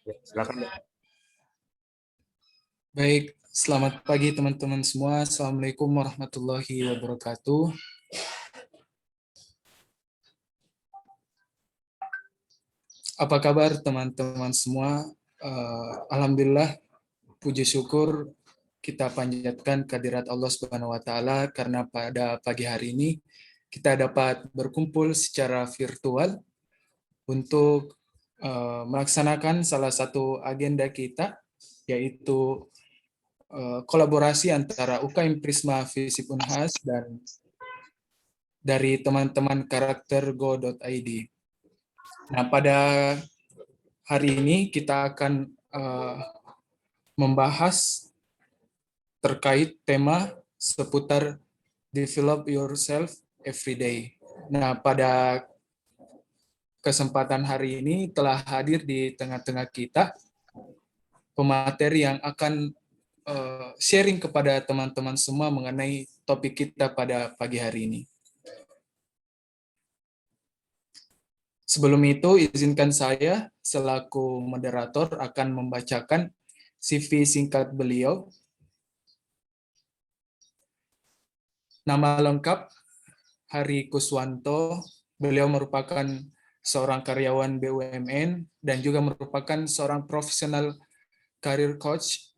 Ya, silakan, Dek. Baik, selamat pagi teman-teman semua. Assalamualaikum warahmatullahi wabarakatuh. Apa kabar teman-teman semua? Alhamdulillah, puji syukur kita panjatkan kehadirat Allah Subhanahu wa taala karena pada pagi hari ini kita dapat berkumpul secara virtual untuk melaksanakan salah satu agenda kita, yaitu kolaborasi antara UKM Prisma Visip Unhas dan dari teman-teman karakter go.id. Nah, pada hari ini kita akan membahas terkait tema seputar develop yourself every day. Nah, pada kesempatan hari ini telah hadir di tengah-tengah kita pemateri yang akan sharing kepada teman-teman semua mengenai topik kita pada pagi hari ini. Sebelum itu, izinkan saya selaku moderator akan membacakan CV singkat beliau. Nama lengkap Hari Kuswanto. Beliau merupakan seorang karyawan BUMN dan juga merupakan seorang profesional career coach.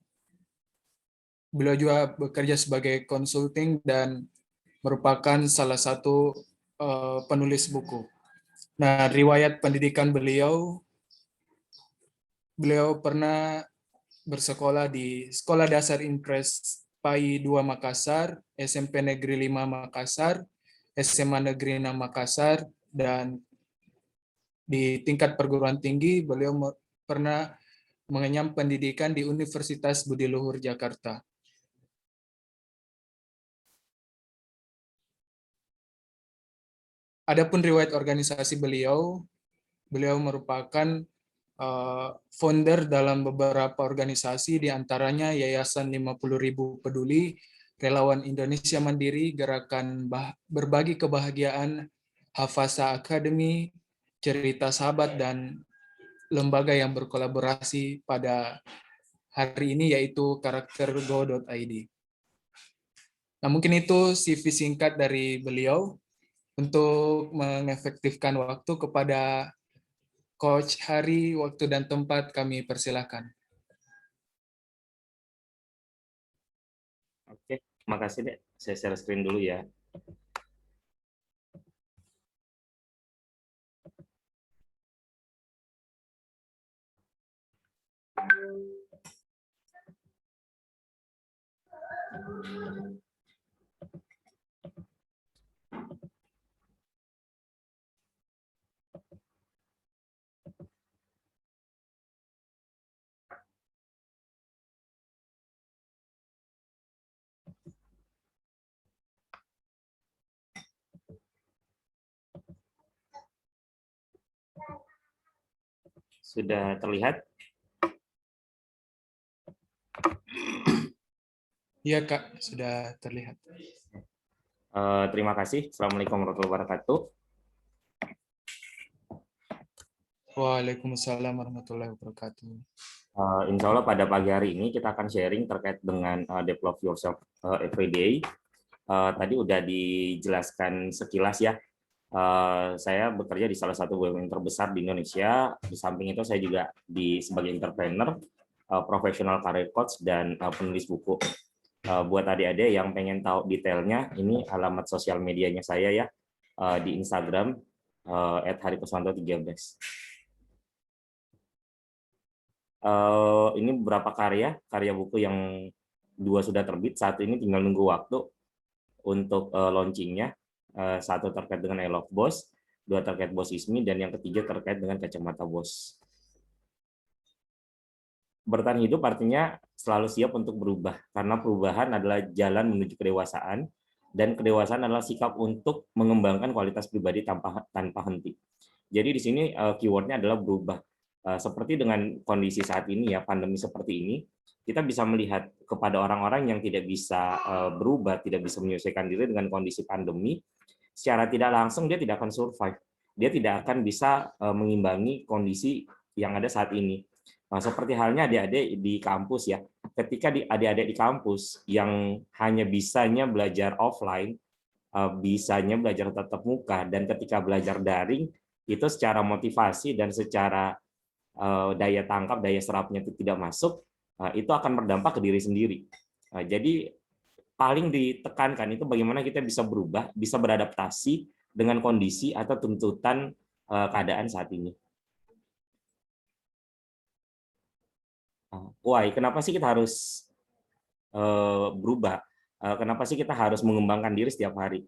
Beliau juga bekerja sebagai consulting dan merupakan salah satu penulis buku. Nah, riwayat pendidikan beliau pernah bersekolah di Sekolah Dasar Impres PAI 2 Makassar, SMP Negeri 5 Makassar, SMA Negeri 6 Makassar, dan di tingkat perguruan tinggi beliau pernah mengenyam pendidikan di Universitas Budi Luhur Jakarta. Adapun riwayat organisasi beliau merupakan founder dalam beberapa organisasi, diantaranya Yayasan 50.000 Peduli, Relawan Indonesia Mandiri, Gerakan Berbagi Kebahagiaan, Hafasa Academy, Cerita Sahabat, dan lembaga yang berkolaborasi pada hari ini yaitu karaktergo.id. Nah, mungkin itu CV singkat dari beliau. Untuk mengefektifkan waktu kepada Coach Hari, waktu dan tempat kami persilahkan. Oke, makasih, Dek. Saya share screen dulu ya. Sudah terlihat? Iya, Kak, sudah terlihat. Terima kasih. Assalamualaikum warahmatullahi wabarakatuh. Waalaikumsalam warahmatullahi wabarakatuh. Insya Allah pada pagi hari ini kita akan sharing terkait dengan develop yourself every day. Tadi udah dijelaskan sekilas ya. Saya bekerja di salah satu BUMN terbesar di Indonesia. Di samping itu saya juga sebagai entrepreneur, profesional career coach, dan penulis buku. Buat adik-adik yang pengen tahu detailnya, ini alamat sosial medianya saya ya, di Instagram @harikuswanto13. Ini beberapa karya buku yang 2 sudah terbit, satu ini tinggal nunggu waktu untuk launchingnya. Satu terkait dengan I Love Boss, 2 terkait Bos Ismi, dan yang ketiga terkait dengan Kacamata Bos. Bertahan hidup artinya selalu siap untuk berubah, karena perubahan adalah jalan menuju kedewasaan, dan kedewasaan adalah sikap untuk mengembangkan kualitas pribadi tanpa henti. Jadi di sini keywordnya adalah berubah. Seperti dengan kondisi saat ini ya, pandemi seperti ini, kita bisa melihat kepada orang-orang yang tidak bisa berubah, tidak bisa menyesuaikan diri dengan kondisi pandemi, secara tidak langsung dia tidak akan survive. Dia tidak akan bisa mengimbangi kondisi yang ada saat ini. Seperti halnya adik-adik di kampus ya. Ketika adik-adik di kampus yang hanya bisanya belajar offline, bisanya belajar tatap muka, dan ketika belajar daring itu secara motivasi dan secara daya tangkap, daya serapnya itu tidak masuk, itu akan berdampak ke diri sendiri. Jadi paling ditekankan itu bagaimana kita bisa berubah, bisa beradaptasi dengan kondisi atau tuntutan keadaan saat ini. Why? Kenapa sih kita harus berubah? Kenapa sih kita harus mengembangkan diri setiap hari?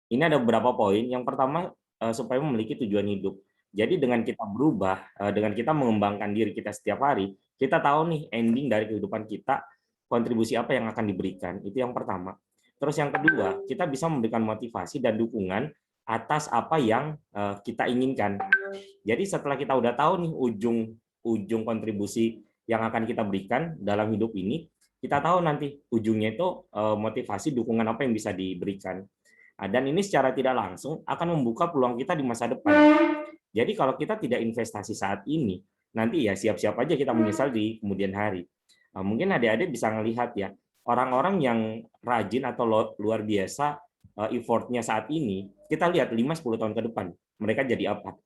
Ini ada beberapa poin. Yang pertama, supaya memiliki tujuan hidup. Jadi dengan kita berubah, dengan kita mengembangkan diri kita setiap hari, kita tahu nih ending dari kehidupan kita, kontribusi apa yang akan diberikan. Itu yang pertama. Terus yang kedua, kita bisa memberikan motivasi dan dukungan atas apa yang kita inginkan. Jadi setelah kita udah tahu nih ujung kontribusi yang akan kita berikan dalam hidup ini, kita tahu nanti ujungnya itu motivasi, dukungan apa yang bisa diberikan. Dan ini secara tidak langsung akan membuka peluang kita di masa depan. Jadi kalau kita tidak investasi saat ini, nanti ya siap-siap aja kita menyesal di kemudian hari. Mungkin adik-adik bisa melihat ya, orang-orang yang rajin atau luar biasa effortnya saat ini, kita lihat 5-10 tahun ke depan, mereka jadi apa?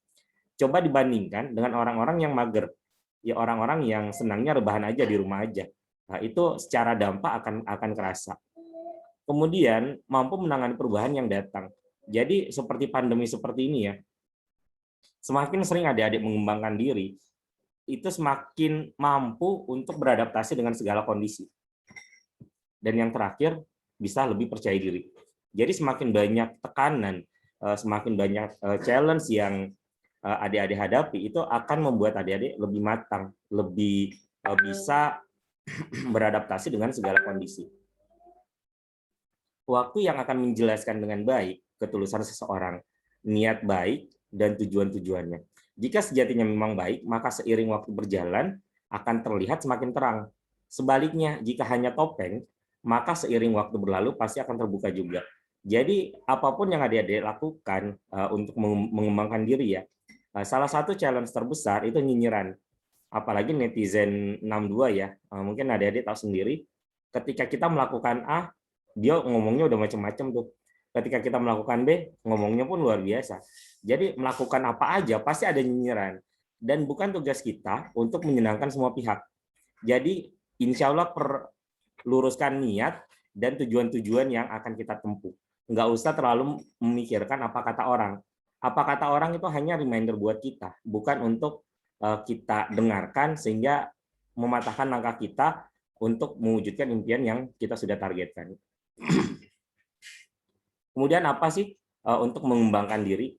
Coba dibandingkan dengan orang-orang yang mager, ya orang-orang yang senangnya rebahan aja di rumah aja. Nah, itu secara dampak akan kerasa. Kemudian mampu menangani perubahan yang datang. Jadi seperti pandemi seperti ini ya, semakin sering adik-adik mengembangkan diri, itu semakin mampu untuk beradaptasi dengan segala kondisi. Dan yang terakhir, bisa lebih percaya diri. Jadi semakin banyak tekanan, semakin banyak challenge yang adik-adik hadapi, itu akan membuat adik-adik lebih matang, lebih bisa beradaptasi dengan segala kondisi. Waktu yang akan menjelaskan dengan baik ketulusan seseorang, niat baik, dan tujuan-tujuannya. Jika sejatinya memang baik, maka seiring waktu berjalan akan terlihat semakin terang. Sebaliknya, jika hanya topeng, maka seiring waktu berlalu pasti akan terbuka juga. Jadi apapun yang adik-adik lakukan untuk mengembangkan diri ya, salah satu challenge terbesar itu nyinyiran. Apalagi netizen 62 ya, mungkin adik-adik tahu sendiri, ketika kita melakukan A, dia ngomongnya udah macam-macam tuh. Ketika kita melakukan B, ngomongnya pun luar biasa. Jadi melakukan apa aja pasti ada nyinyiran. Dan bukan tugas kita untuk menyenangkan semua pihak. Jadi insya Allah luruskan niat dan tujuan-tujuan yang akan kita tempuh. Nggak usah terlalu memikirkan apa kata orang. Apa kata orang itu hanya reminder buat kita, bukan untuk kita dengarkan sehingga mematahkan langkah kita untuk mewujudkan impian yang kita sudah targetkan. Kemudian apa sih untuk mengembangkan diri?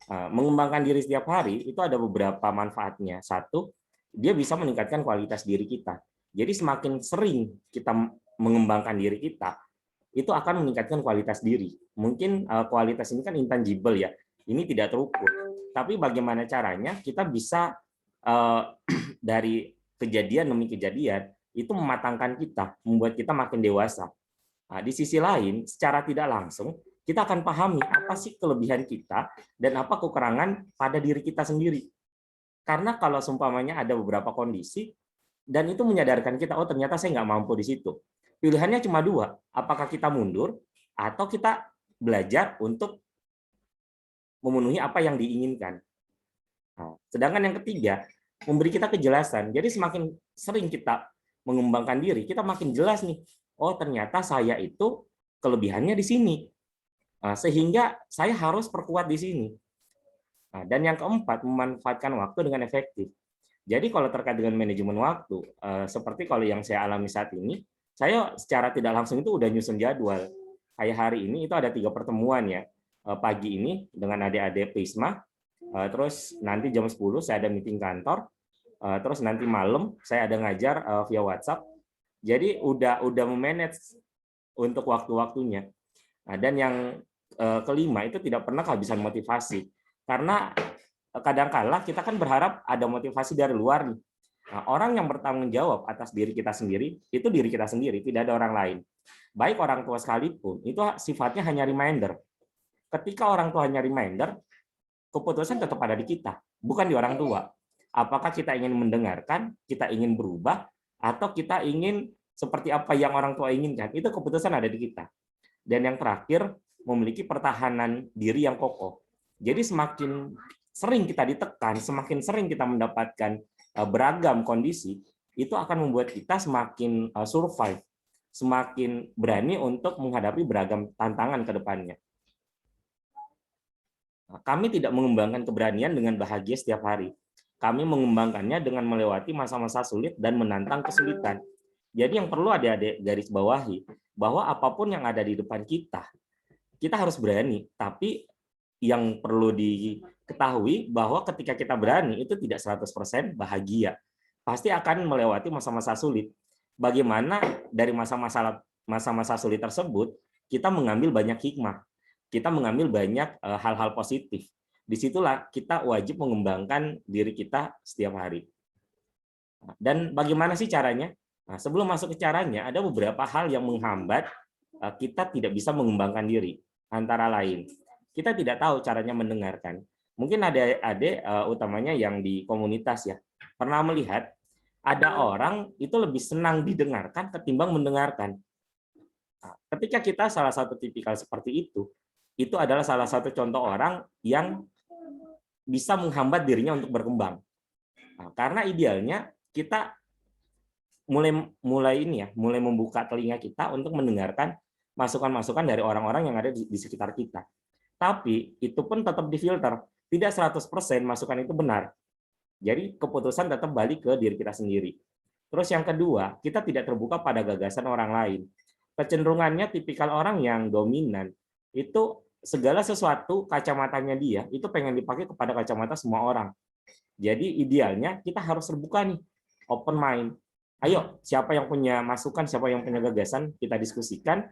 Mengembangkan diri setiap hari itu ada beberapa manfaatnya. Satu, dia bisa meningkatkan kualitas diri kita. Jadi semakin sering kita mengembangkan diri kita, itu akan meningkatkan kualitas diri. Mungkin kualitas ini kan intangible ya, ini tidak terukur. Tapi bagaimana caranya kita bisa dari kejadian demi kejadian itu mematangkan kita, membuat kita makin dewasa. Nah, di sisi lain, secara tidak langsung, kita akan pahami apa sih kelebihan kita dan apa kekurangan pada diri kita sendiri. Karena kalau seumpamanya ada beberapa kondisi, dan itu menyadarkan kita, oh ternyata saya nggak mampu di situ. Pilihannya cuma dua, apakah kita mundur, atau kita belajar untuk memenuhi apa yang diinginkan. Nah, sedangkan yang ketiga, memberi kita kejelasan. Jadi semakin sering kita mengembangkan diri, kita makin jelas nih, oh ternyata saya itu kelebihannya di sini, sehingga saya harus perkuat di sini. Dan yang keempat, memanfaatkan waktu dengan efektif. Jadi kalau terkait dengan manajemen waktu, seperti kalau yang saya alami saat ini, saya secara tidak langsung itu udah nyusun jadwal. Kayak hari ini itu ada 3 pertemuan ya. Pagi ini dengan adik-adik Prisma, terus nanti jam 10 saya ada meeting kantor, terus nanti malam saya ada ngajar via WhatsApp. Jadi udah memanage untuk waktu-waktunya. Dan yang kelima itu tidak pernah kehabisan motivasi. Karena kadang-kala kita kan berharap ada motivasi dari luar nih. Nah, orang yang bertanggung jawab atas diri kita sendiri, itu diri kita sendiri, tidak ada orang lain. Baik orang tua sekalipun, itu sifatnya hanya reminder. Ketika orang tua hanya reminder, keputusan tetap ada di kita, bukan di orang tua. Apakah kita ingin mendengarkan, kita ingin berubah, atau kita ingin seperti apa yang orang tua inginkan? Itu keputusan ada di kita. Dan yang terakhir, memiliki pertahanan diri yang kokoh. Jadi semakin sering kita ditekan, semakin sering kita mendapatkan beragam kondisi, itu akan membuat kita semakin survive, semakin berani untuk menghadapi beragam tantangan ke depannya. Kami tidak mengembangkan keberanian dengan bahagia setiap hari. Kami mengembangkannya dengan melewati masa-masa sulit dan menantang kesulitan. Jadi yang perlu adik-adik garis bawahi, bahwa apapun yang ada di depan kita harus berani. Tapi yang perlu diketahui bahwa ketika kita berani, itu tidak 100% bahagia. Pasti akan melewati masa-masa sulit. Bagaimana dari masa-masa sulit tersebut, kita mengambil banyak hikmah. Kita mengambil banyak hal-hal positif. Disitulah kita wajib mengembangkan diri kita setiap hari. Dan bagaimana sih caranya? Nah, sebelum masuk ke caranya, ada beberapa hal yang menghambat kita tidak bisa mengembangkan diri. Antara lain, kita tidak tahu caranya mendengarkan. Mungkin ada adik utamanya yang di komunitas ya, pernah melihat ada orang itu lebih senang didengarkan ketimbang mendengarkan. Nah, ketika kita salah satu tipikal seperti itu adalah salah satu contoh orang yang bisa menghambat dirinya untuk berkembang. Nah, karena idealnya kita mulai membuka telinga kita untuk mendengarkan masukan-masukan dari orang-orang yang ada di sekitar kita. Tapi itu pun tetap difilter. Tidak 100% masukan itu benar. Jadi keputusan tetap balik ke diri kita sendiri. Terus yang kedua, kita tidak terbuka pada gagasan orang lain. Kecenderungannya tipikal orang yang dominan, itu segala sesuatu kacamatanya dia, itu pengen dipakai kepada kacamata semua orang. Jadi idealnya kita harus terbuka nih, open mind. Ayo, siapa yang punya masukan, siapa yang punya gagasan, kita diskusikan.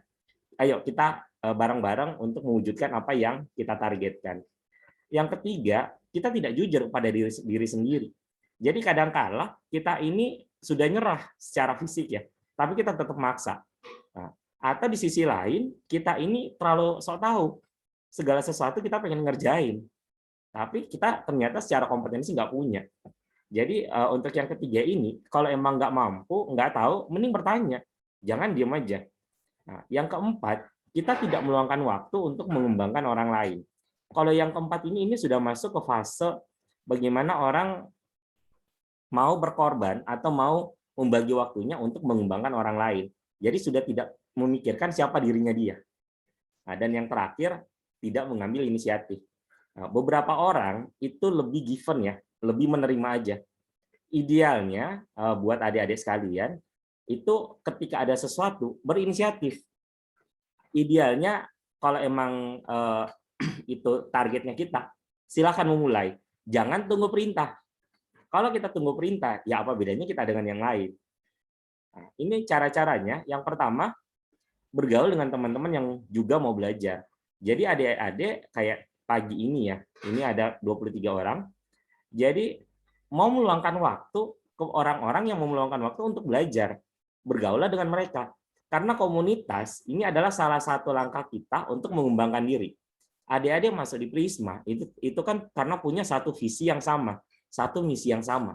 Ayo kita bareng-bareng untuk mewujudkan apa yang kita targetkan. Yang ketiga, kita tidak jujur pada diri sendiri. Jadi kadang-kala kita ini sudah nyerah secara fisik ya, tapi kita tetap maksa. Nah, atau di sisi lain, kita ini terlalu sok tahu. Segala sesuatu kita pengen ngerjain, tapi kita ternyata secara kompetensi nggak punya. Jadi untuk yang ketiga ini, kalau emang nggak mampu, nggak tahu, mending bertanya. Jangan diam aja. Nah, yang keempat, kita tidak meluangkan waktu untuk mengembangkan orang lain. Kalau yang keempat ini sudah masuk ke fase bagaimana orang mau berkorban atau mau membagi waktunya untuk mengembangkan orang lain. Jadi sudah tidak memikirkan siapa dirinya dia. Nah, dan yang terakhir, tidak mengambil inisiatif. Nah, beberapa orang itu lebih given ya, lebih menerima aja. Idealnya buat adik-adik sekalian, itu ketika ada sesuatu berinisiatif. Idealnya kalau emang itu targetnya kita, silakan memulai. Jangan tunggu perintah. Kalau kita tunggu perintah, ya apa bedanya kita dengan yang lain? Nah, ini cara-caranya. Yang pertama, bergaul dengan teman-teman yang juga mau belajar. Jadi adik-adik kayak pagi ini ya, ini ada 23 orang. Jadi mau meluangkan waktu ke orang-orang yang mau meluangkan waktu untuk belajar. Bergaulah dengan mereka. Karena komunitas ini adalah salah satu langkah kita untuk mengembangkan diri. Adik-adik masuk di Prisma itu kan karena punya satu visi yang sama, satu misi yang sama.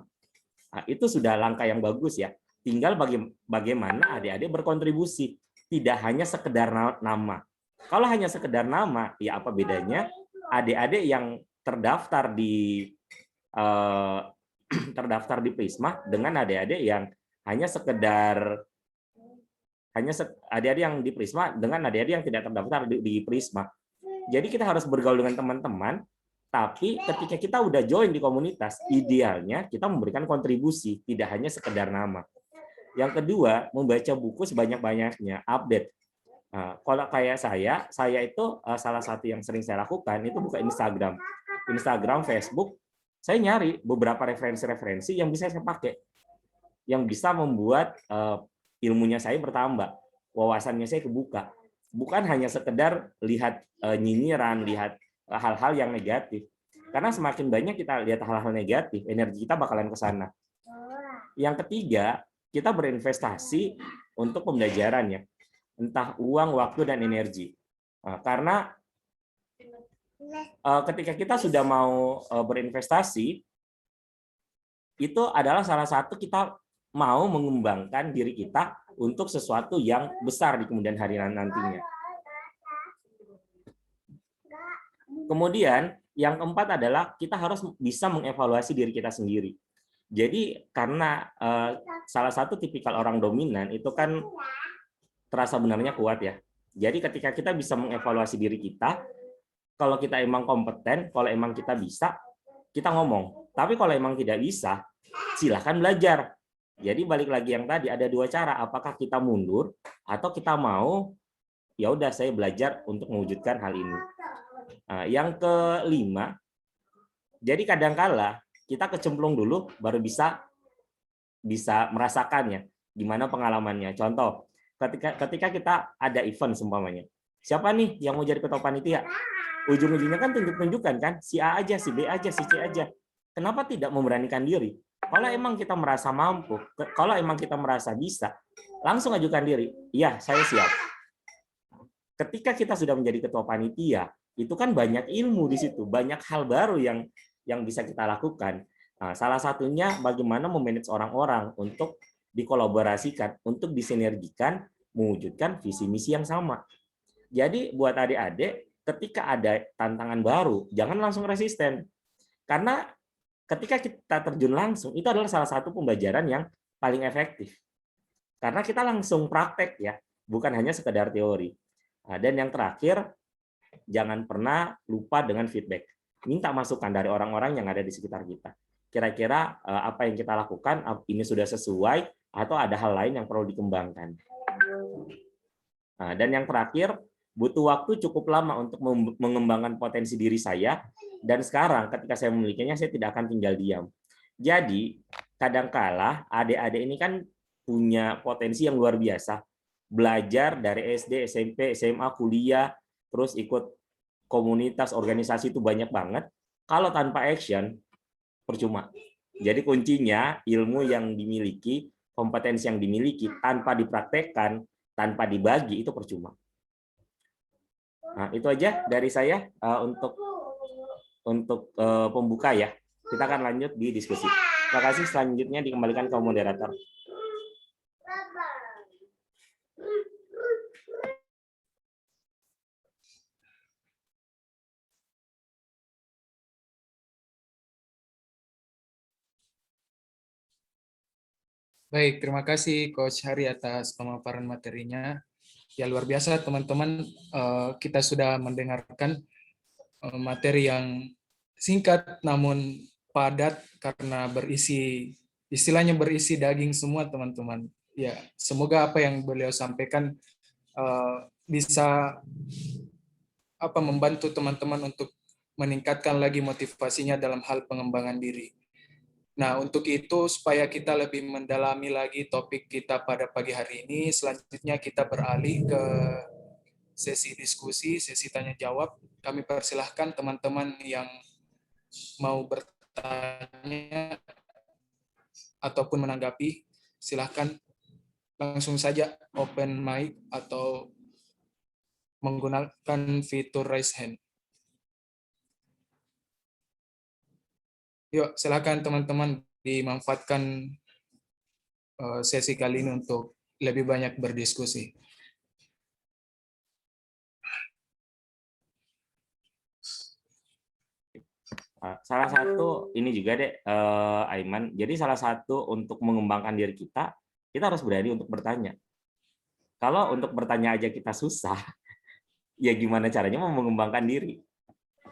Nah, itu sudah langkah yang bagus ya. Tinggal bagaimana adik-adik berkontribusi, tidak hanya sekedar nama. Kalau hanya sekedar nama, ya apa bedanya adik-adik yang terdaftar di Prisma dengan adik-adik yang hanya sekedar adik-adik yang di Prisma dengan adik-adik yang tidak terdaftar di Prisma. Jadi kita harus bergaul dengan teman-teman, tapi ketika kita udah join di komunitas, idealnya kita memberikan kontribusi, tidak hanya sekedar nama. Yang kedua, membaca buku sebanyak-banyaknya, update. Nah, kalau kayak saya itu salah satu yang sering saya lakukan itu buka Instagram, Facebook. Saya nyari beberapa referensi-referensi yang bisa saya pakai, yang bisa membuat ilmunya saya bertambah, wawasannya saya kebuka. Bukan hanya sekedar lihat nyinyiran, lihat hal-hal yang negatif. Karena semakin banyak kita lihat hal-hal negatif, energi kita bakalan ke sana. Yang ketiga, kita berinvestasi untuk pembelajaran ya. Entah uang, waktu, dan energi. Karena ketika kita sudah mau berinvestasi, itu adalah salah satu kita mau mengembangkan diri kita untuk sesuatu yang besar di kemudian hari nantinya. Kemudian yang keempat adalah kita harus bisa mengevaluasi diri kita sendiri. Jadi karena salah satu tipikal orang dominan itu kan terasa benarnya kuat ya. Jadi ketika kita bisa mengevaluasi diri kita, kalau kita emang kompeten, kalau emang kita bisa, kita ngomong. Tapi kalau emang tidak bisa, silahkan belajar. Jadi balik lagi yang tadi, ada dua cara. Apakah kita mundur atau kita mau, ya udah saya belajar untuk mewujudkan hal ini. Nah, yang kelima, jadi kadangkala kita kecemplung dulu baru bisa merasakannya, gimana pengalamannya. Contoh, ketika kita ada event seumpamanya, siapa nih yang mau jadi ketua panitia? Ujung-ujungnya kan tunjuk-tunjukkan kan, si A aja, si B aja, si C aja. Kenapa tidak memberanikan diri? Kalau emang kita merasa mampu, kalau emang kita merasa bisa, langsung ajukan diri. Iya, saya siap. Ketika kita sudah menjadi ketua panitia, itu kan banyak ilmu di situ, banyak hal baru yang bisa kita lakukan. Nah, salah satunya bagaimana memanage orang-orang untuk dikolaborasikan, untuk disinergikan, mewujudkan visi misi yang sama. Jadi buat adik-adik, ketika ada tantangan baru, jangan langsung resisten. Karena ketika kita terjun langsung, itu adalah salah satu pembelajaran yang paling efektif. Karena kita langsung praktek ya, bukan hanya sekedar teori. Nah, dan yang terakhir, jangan pernah lupa dengan feedback. Minta masukan dari orang-orang yang ada di sekitar kita. Kira-kira apa yang kita lakukan, ini sudah sesuai, atau ada hal lain yang perlu dikembangkan. Nah, dan yang terakhir, butuh waktu cukup lama untuk mengembangkan potensi diri saya, dan sekarang ketika saya memilikinya, saya tidak akan tinggal diam. Jadi, kadangkala adik-adik ini kan punya potensi yang luar biasa. Belajar dari SD, SMP, SMA, kuliah, terus ikut komunitas, organisasi itu banyak banget. Kalau tanpa action, percuma. Jadi kuncinya ilmu yang dimiliki, kompetensi yang dimiliki, tanpa dipraktekkan, tanpa dibagi, itu percuma. Nah, itu aja dari saya untuk pembuka ya. Kita akan lanjut di diskusi. Terima kasih. Selanjutnya dikembalikan ke moderator. Baik, terima kasih Coach Hari atas pemaparan materinya. Ya luar biasa teman-teman, kita sudah mendengarkan materi yang singkat namun padat karena berisi, istilahnya berisi daging semua teman-teman. Ya, semoga apa yang beliau sampaikan bisa membantu teman-teman untuk meningkatkan lagi motivasinya dalam hal pengembangan diri. Nah, untuk itu supaya kita lebih mendalami lagi topik kita pada pagi hari ini, selanjutnya kita beralih ke sesi diskusi, sesi tanya jawab. Kami persilahkan teman-teman yang mau bertanya ataupun menanggapi, silahkan langsung saja open mic atau menggunakan fitur raise hand. Yuk, silakan teman-teman dimanfaatkan sesi kali ini untuk lebih banyak berdiskusi. Salah satu ini juga deh, Aiman. Jadi salah satu untuk mengembangkan diri kita harus berani untuk bertanya. Kalau untuk bertanya aja kita susah, ya gimana caranya mau mengembangkan diri?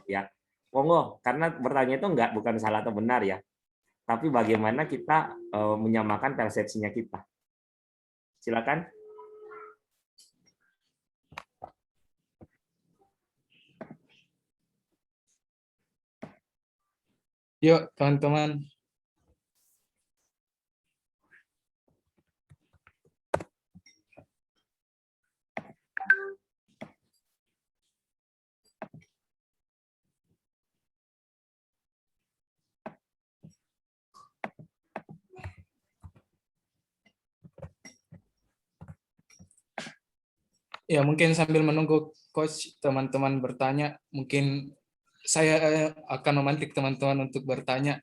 Ya, monggo, karena bertanya itu bukan salah atau benar ya, tapi bagaimana kita menyamakan persepsinya kita. Silakan. Yuk, teman-teman. Ya, mungkin sambil menunggu coach teman-teman bertanya, mungkin saya akan memantik teman-teman untuk bertanya.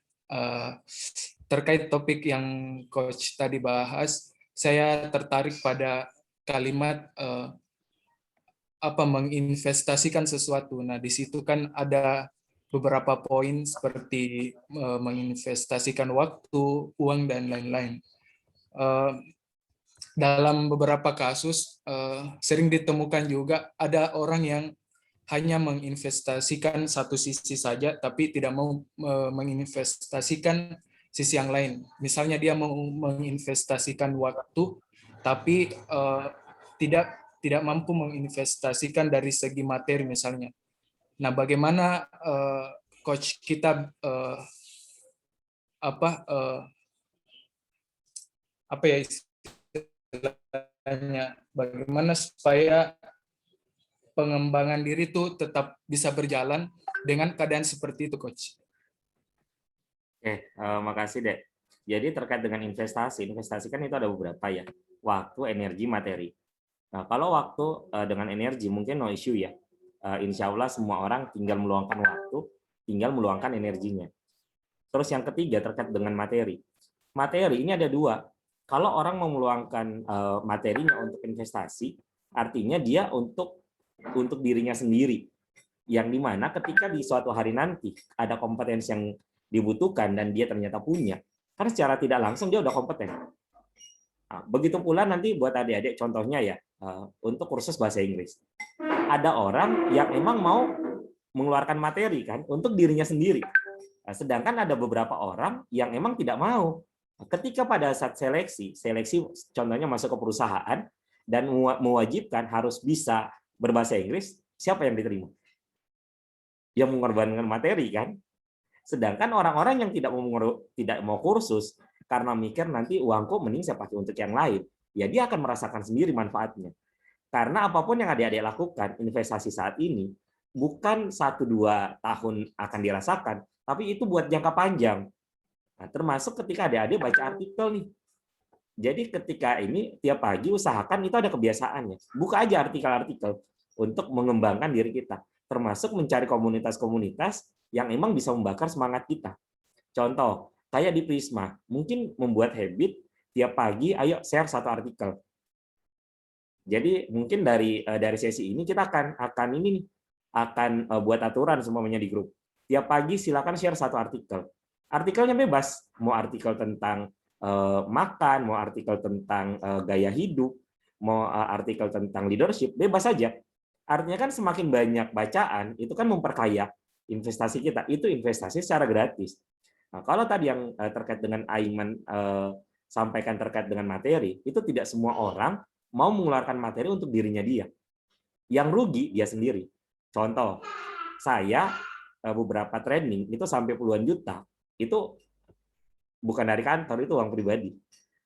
terkait topik yang Coach tadi bahas, saya tertarik pada kalimat menginvestasikan sesuatu. Nah, di situ kan ada beberapa poin seperti menginvestasikan waktu, uang, dan lain-lain. Dalam beberapa kasus sering ditemukan juga ada orang yang hanya menginvestasikan satu sisi saja, tapi tidak mau menginvestasikan sisi yang lain. Misalnya dia mau menginvestasikan waktu, tapi tidak mampu menginvestasikan dari segi materi misalnya. Nah, bagaimana coach kita apa ya istilahnya, bagaimana supaya pengembangan diri itu tetap bisa berjalan dengan keadaan seperti itu, Coach? Oke, makasih Dek. Jadi terkait dengan investasi kan itu ada beberapa ya, waktu, energi, materi. Nah, kalau waktu dengan energi mungkin no issue ya. Insya Allah semua orang tinggal meluangkan waktu, tinggal meluangkan energinya. Terus yang ketiga terkait dengan materi. Materi ini ada dua. Kalau orang mau meluangkan materinya untuk investasi, artinya dia untuk dirinya sendiri. Yang dimana ketika di suatu hari nanti ada kompetensi yang dibutuhkan dan dia ternyata punya, kan secara tidak langsung dia udah kompeten. Nah, begitu pula nanti buat adik-adik contohnya ya, untuk kursus bahasa Inggris. Ada orang yang emang mau mengeluarkan materi kan untuk dirinya sendiri. Nah, sedangkan ada beberapa orang yang emang tidak mau. Ketika pada saat seleksi contohnya masuk ke perusahaan dan mewajibkan harus bisa berbahasa Inggris, siapa yang diterima? Yang mengorbankan materi kan. Sedangkan orang-orang yang tidak mau kursus karena mikir nanti uangku mending saya pakai untuk yang lain, ya dia akan merasakan sendiri manfaatnya. Karena apapun yang adik-adik lakukan, investasi saat ini bukan 1-2 tahun akan dirasakan, tapi itu buat jangka panjang. Nah, termasuk ketika adik-adik baca artikel nih. Jadi ketika ini tiap pagi usahakan itu ada kebiasaannya. Buka aja artikel-artikel untuk mengembangkan diri kita. Termasuk mencari komunitas-komunitas yang emang bisa membakar semangat kita. Contoh, kayak di Prisma, mungkin membuat habit tiap pagi, ayo share satu artikel. Jadi mungkin dari sesi ini kita akan ini nih, akan buat aturan semuanya di grup. Tiap pagi silakan share satu artikel. Artikelnya bebas, mau artikel tentang makan, mau artikel tentang gaya hidup, mau artikel tentang leadership, bebas saja. Artinya kan semakin banyak bacaan, itu kan memperkaya investasi kita. Itu investasi secara gratis. Nah, kalau tadi yang terkait dengan Aiman sampaikan terkait dengan materi, itu tidak semua orang mau mengeluarkan materi untuk dirinya dia. Yang rugi dia sendiri. Contoh, saya beberapa training itu sampai puluhan juta, itu bukan dari kantor, itu uang pribadi.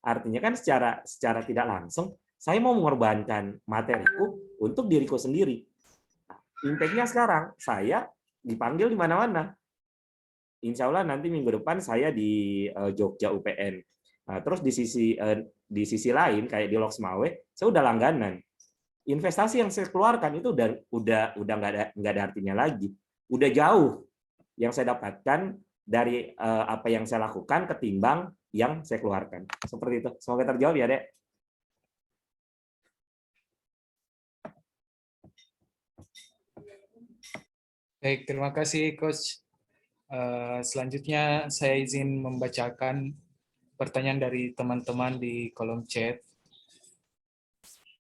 Artinya kan secara tidak langsung saya mau mengorbankan materiku untuk diriku sendiri. Impact-nya sekarang saya dipanggil di mana-mana. Insya Allah nanti minggu depan saya di Jogja UPN. Nah, terus di sisi lain kayak di Loksmawe saya udah langganan. Investasi yang saya keluarkan itu udah nggak ada artinya lagi. Udah jauh yang saya dapatkan dari apa yang saya lakukan ketimbang yang saya keluarkan. Seperti itu. Semoga terjawab ya, Dek. Baik, terima kasih, Coach. Selanjutnya saya izin membacakan pertanyaan dari teman-teman di kolom chat.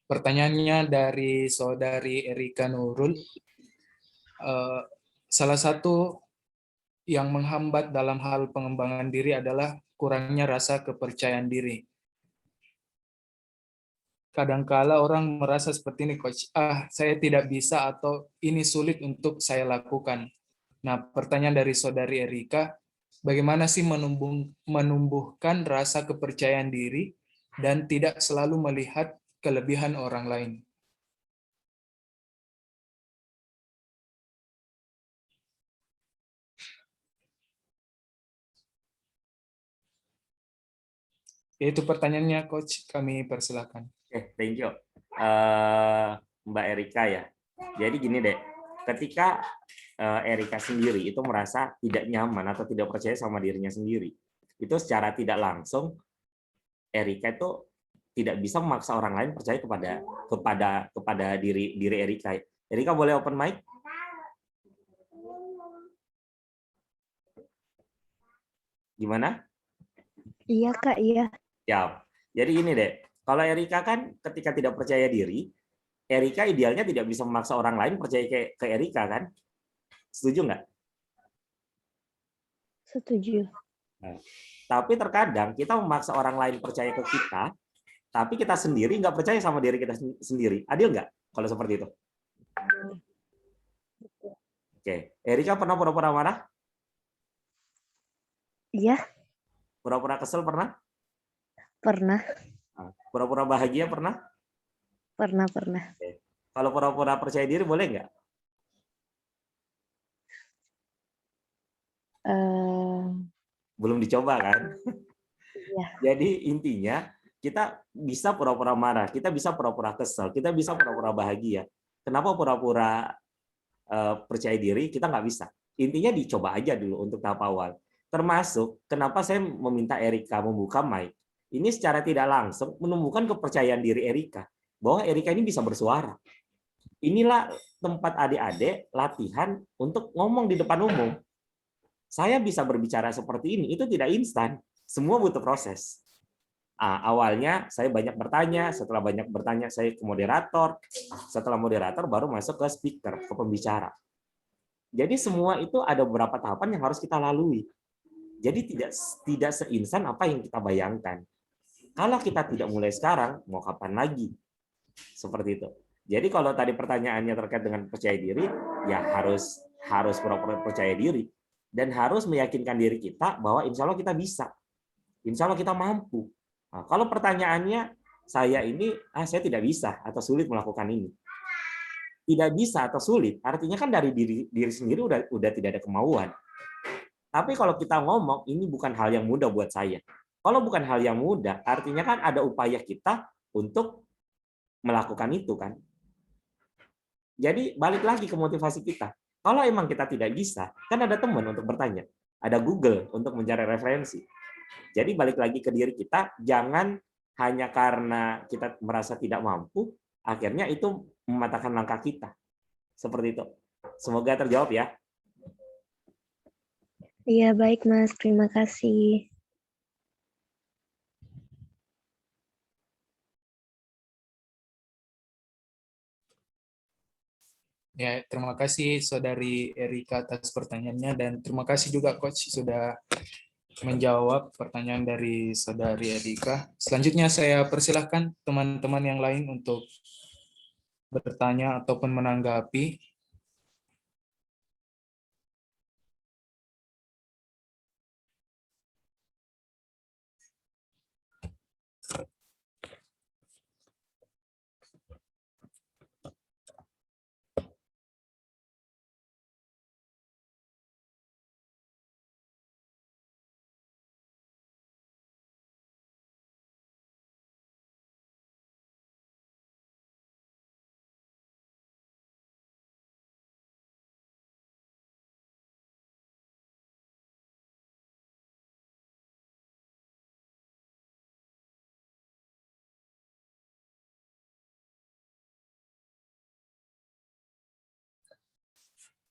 Pertanyaannya dari saudari Erika Nurul. Salah satu yang menghambat dalam hal pengembangan diri adalah kurangnya rasa kepercayaan diri. Kadangkala orang merasa seperti ini, Coach. Saya tidak bisa atau ini sulit untuk saya lakukan. Nah, pertanyaan dari saudari Erika, bagaimana sih menumbuhkan rasa kepercayaan diri dan tidak selalu melihat kelebihan orang lain? Itu pertanyaannya, Coach. Kami persilakan. Thank you. Mbak Erika ya. Jadi gini deh, ketika Erika sendiri itu merasa tidak nyaman atau tidak percaya sama dirinya sendiri, itu secara tidak langsung Erika itu tidak bisa memaksa orang lain percaya kepada diri Erika. Erika boleh open mic? Gimana? Iya Kak, iya. Ya. Jadi ini deh, kalau Erika kan ketika tidak percaya diri, Erika idealnya tidak bisa memaksa orang lain percaya ke Erika kan? Setuju nggak? Setuju. Nah, tapi terkadang kita memaksa orang lain percaya ke kita, tapi kita sendiri nggak percaya sama diri kita sendiri. Adil nggak kalau seperti itu? Oke, Erika pernah pura-pura marah? Iya, Pura-pura kesel pernah? pernah. Pura-pura bahagia pernah? Pernah. Oke. Kalau pura-pura percaya diri boleh nggak? Belum dicoba kan? Iya. Jadi intinya kita bisa pura-pura marah, kita bisa pura-pura kesel, kita bisa pura-pura bahagia. Kenapa pura-pura percaya diri kita nggak bisa? Intinya dicoba aja dulu untuk tahap awal. Termasuk kenapa saya meminta Erika membuka mic. Ini secara tidak langsung menumbuhkan kepercayaan diri Erika bahwa Erika ini bisa bersuara. Inilah tempat adik-adik latihan untuk ngomong di depan umum. Saya bisa berbicara seperti ini, itu tidak instan. Semua butuh proses. Awalnya saya banyak bertanya, setelah banyak bertanya saya ke moderator, setelah moderator baru masuk ke speaker, ke pembicara. Jadi semua itu ada beberapa tahapan yang harus kita lalui. Jadi tidak seinstan apa yang kita bayangkan. Kalau kita tidak mulai sekarang, mau kapan lagi? Seperti itu. Jadi kalau tadi pertanyaannya terkait dengan percaya diri, ya harus pura-pura percaya diri dan harus meyakinkan diri kita bahwa insya Allah kita bisa, insya Allah kita mampu. Nah, kalau pertanyaannya saya tidak bisa atau sulit melakukan ini, tidak bisa atau sulit, artinya kan dari diri sendiri udah tidak ada kemauan. Tapi kalau kita ngomong ini bukan hal yang mudah buat saya. Kalau bukan hal yang mudah, artinya kan ada upaya kita untuk melakukan itu kan. Jadi balik lagi ke motivasi kita. Kalau emang kita tidak bisa, kan ada teman untuk bertanya, ada Google untuk mencari referensi. Jadi balik lagi ke diri kita, jangan hanya karena kita merasa tidak mampu, akhirnya itu mematahkan langkah kita. Seperti itu. Semoga terjawab ya. Iya, baik Mas. Terima kasih. Ya, terima kasih Saudari Erika atas pertanyaannya dan terima kasih juga Coach sudah menjawab pertanyaan dari Saudari Erika. Selanjutnya saya persilahkan teman-teman yang lain untuk bertanya ataupun menanggapi.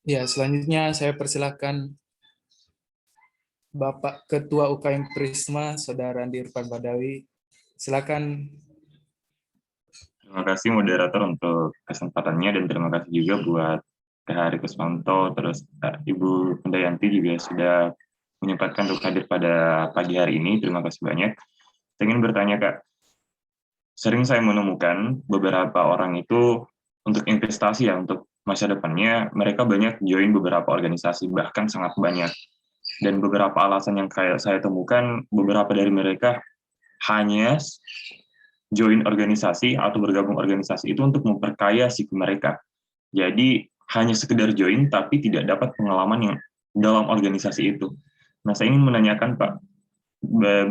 Ya, selanjutnya saya persilahkan Bapak Ketua UKM Prisma, Saudara Andi Irfan Badawi. Silakan. Terima kasih moderator untuk kesempatannya dan terima kasih juga buat Kak Hari Kusmanto, terus Ibu Pendayanti juga sudah menyempatkan untuk hadir pada pagi hari ini. Terima kasih banyak. Saya ingin bertanya Kak, sering saya menemukan beberapa orang itu untuk investasi ya, untuk masa depannya, mereka banyak join beberapa organisasi, bahkan sangat banyak. Dan beberapa alasan yang kayak saya temukan, beberapa dari mereka hanya join organisasi atau bergabung organisasi itu untuk memperkaya psiku mereka. Jadi hanya sekedar join tapi tidak dapat pengalaman yang dalam organisasi itu. Nah, saya ingin menanyakan Pak,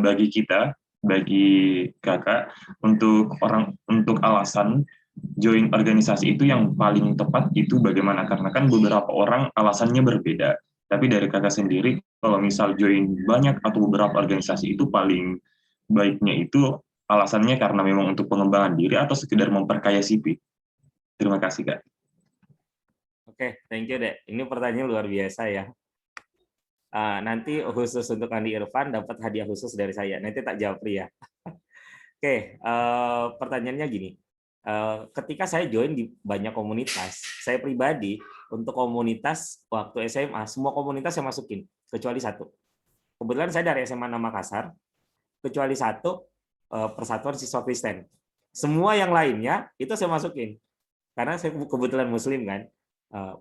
bagi kita, bagi Kakak, untuk alasan join organisasi itu yang paling tepat itu bagaimana? Karena kan beberapa orang alasannya berbeda. Tapi dari Kakak sendiri, kalau misal join banyak atau beberapa organisasi itu paling baiknya itu alasannya karena memang untuk pengembangan diri atau sekedar memperkaya CV? Terima kasih, Kak. Oke, thank you, Dek. Ini pertanyaan luar biasa ya. Nanti khusus untuk Andi Irfan dapat hadiah khusus dari saya. Nanti tak jawab ya. Oke, pertanyaannya gini. Ketika saya join di banyak komunitas, saya pribadi untuk komunitas waktu SMA, semua komunitas saya masukin, kecuali satu. Kebetulan saya dari SMA 6 Makassar, kecuali satu, Persatuan Siswa Kristen. Semua yang lainnya itu saya masukin. Karena saya kebetulan Muslim kan.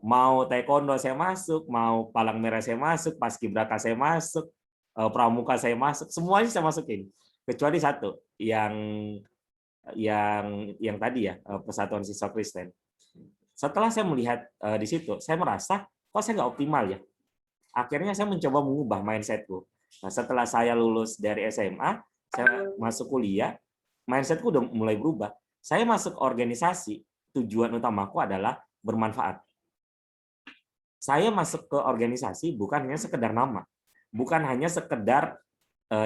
Mau taekwondo saya masuk, mau palang merah saya masuk, paskibraka saya masuk, pramuka saya masuk, semuanya saya masukin. Kecuali satu, yang tadi ya, Persatuan Siswa Kristen. Setelah saya melihat di situ, saya merasa kok saya nggak optimal ya. Akhirnya saya mencoba mengubah mindsetku. Nah, setelah saya lulus dari SMA, saya masuk kuliah, mindsetku udah mulai berubah. Saya masuk organisasi, tujuan utamaku adalah bermanfaat. Saya masuk ke organisasi bukan hanya sekedar nama, bukan hanya sekedar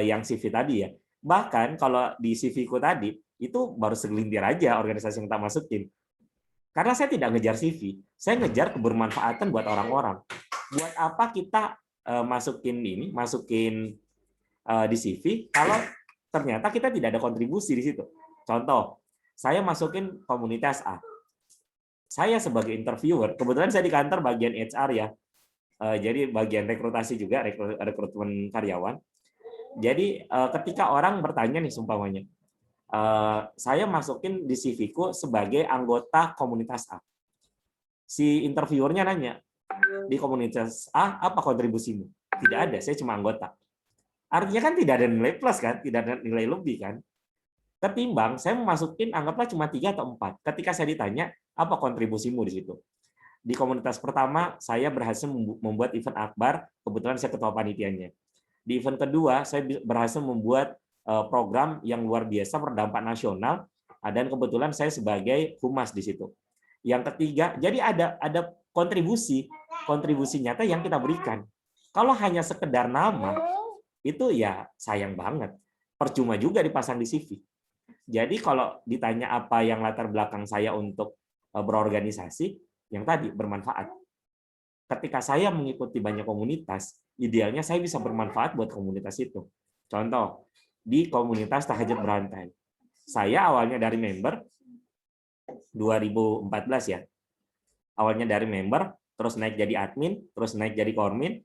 yang CV tadi ya. Bahkan kalau di CV-ku tadi, itu baru segelintir aja organisasi yang tak masukin. Karena saya tidak ngejar CV, saya ngejar kebermanfaatan buat orang-orang. Buat apa kita masukin di CV kalau ternyata kita tidak ada kontribusi di situ. Contoh, saya masukin komunitas A. Saya sebagai interviewer, kebetulan saya di kantor bagian HR ya, jadi bagian rekrutasi juga, rekrutmen karyawan. Jadi ketika orang bertanya nih, sumpamanya, saya masukin di CV-ku sebagai anggota komunitas A. Si interviewernya nanya, di komunitas A apa kontribusimu? Tidak ada, saya cuma anggota. Artinya kan tidak ada nilai plus kan, tidak ada nilai lebih kan. Ketimbang saya memasukin anggaplah cuma 3 atau 4. Ketika saya ditanya, apa kontribusimu di situ? Di komunitas pertama, saya berhasil membuat event akbar, kebetulan saya ketua panitianya. Di event kedua, saya berhasil membuat program yang luar biasa berdampak nasional, dan kebetulan saya sebagai humas di situ. Yang ketiga, jadi ada kontribusi nyata yang kita berikan. Kalau hanya sekedar nama, itu ya sayang banget. Percuma juga dipasang di CV. Jadi kalau ditanya apa yang latar belakang saya untuk berorganisasi, yang tadi bermanfaat. Ketika saya mengikuti banyak komunitas, idealnya saya bisa bermanfaat buat komunitas itu. Contoh, di komunitas Tahajud Berantai. Saya awalnya dari member 2014 ya. Awalnya dari member, terus naik jadi admin, terus naik jadi kormin,